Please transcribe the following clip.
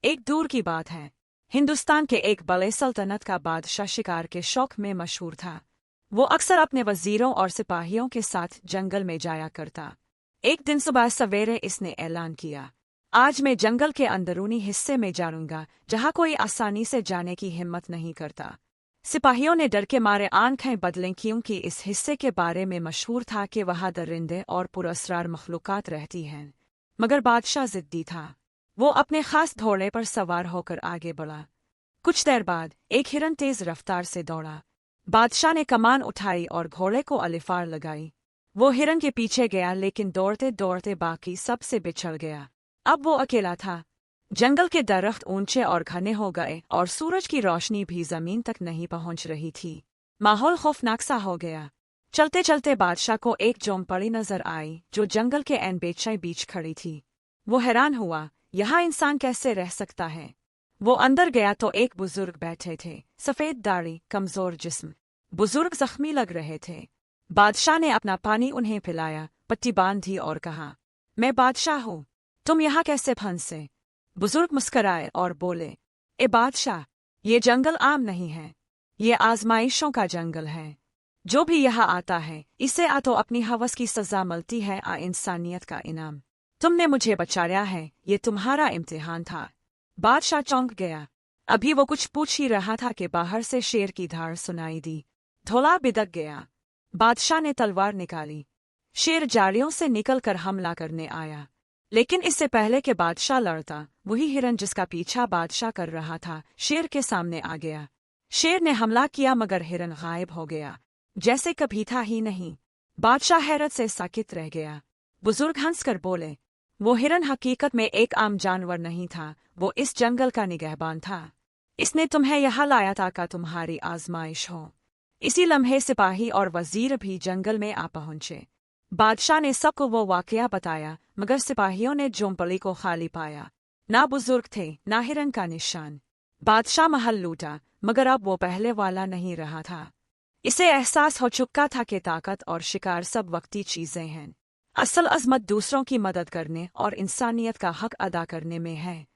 एक दूर की बात है, हिंदुस्तान के एक बड़े सल्तनत का बादशाह शिकार के शौक में मशहूर था। वो अक्सर अपने वजीरों और सिपाहियों के साथ जंगल में जाया करता। एक दिन सुबह सवेरे इसने ऐलान किया, आज मैं जंगल के अंदरूनी हिस्से में जाऊंगा जहाँ कोई आसानी से जाने की हिम्मत नहीं करता। सिपाहियों ने डर के मारे आंखें बदलें क्योंकि इस हिस्से के बारे में मशहूर था कि वहाँ दरिंदे और पुरअसरार मखलूक़ात रहती हैं। मगर बादशाह ज़िद्दी था। वो अपने खास घोड़े पर सवार होकर आगे बढ़ा। कुछ देर बाद एक हिरन तेज रफ्तार से दौड़ा। बादशाह ने कमान उठाई और घोड़े को अलिफार लगाई। वो हिरन के पीछे गया लेकिन दौड़ते दौड़ते बाकी सब से बिछड़ गया। अब वो अकेला था। जंगल के दरख्त ऊंचे और घने हो गए और सूरज की रोशनी भी जमीन तक नहीं पहुंच रही थी। माहौल खौफनाक सा हो गया। चलते चलते बादशाह को एक झोंपड़ी नजर आई जो जंगल के ऐन बीच खड़ी थी। वो हैरान हुआ, यहाँ इंसान कैसे रह सकता है। वो अंदर गया तो एक बुजुर्ग बैठे थे, सफेद दाढ़ी, कमजोर जिस्म। बुजुर्ग जख्मी लग रहे थे। बादशाह ने अपना पानी उन्हें पिलाया, पट्टी बांधी और कहा, मैं बादशाह हूँ, तुम यहाँ कैसे फंसे। बुजुर्ग मुस्कराए और बोले, ए बादशाह, ये जंगल आम नहीं है, ये आजमाइशों का जंगल है। जो भी यहाँ आता है इसे आ तो अपनी हवस की सजा मिलती है, आ इंसानियत का इनाम। तुमने मुझे बचाया है, ये तुम्हारा इम्तिहान था। बादशाह चौंक गया। अभी वो कुछ पूछ ही रहा था कि बाहर से शेर की धार सुनाई दी। धौला बिदक गया। बादशाह ने तलवार निकाली। शेर जाड़ियों से निकलकर हमला करने आया, लेकिन इससे पहले कि बादशाह लड़ता, वही हिरन जिसका पीछा बादशाह कर रहा था शेर के सामने आ गया। शेर ने हमला किया मगर हिरन गायब हो गया, जैसे कभी था ही नहीं। बादशाह हैरत से साकित रह गया। बुजुर्ग हंसकर बोले, वो हिरन हकीकत में एक आम जानवर नहीं था, वो इस जंगल का निगहबान था। इसने तुम्हें यहाँ लाया ताकि तुम्हारी आजमाइश हो। इसी लम्हे सिपाही और वजीर भी जंगल में आ पहुंचे। बादशाह ने सबको वो वाकया बताया, मगर सिपाहियों ने झोंपड़ी को खाली पाया। ना बुजुर्ग थे, ना हिरन का निशान। बादशाह महल लूटा, मगर अब वो पहले वाला नहीं रहा था। इसे एहसास हो चुका था कि ताकत और शिकार सब वक्ती चीजें हैं। असल अजमत दूसरों की मदद करने और इंसानियत का हक अदा करने में है।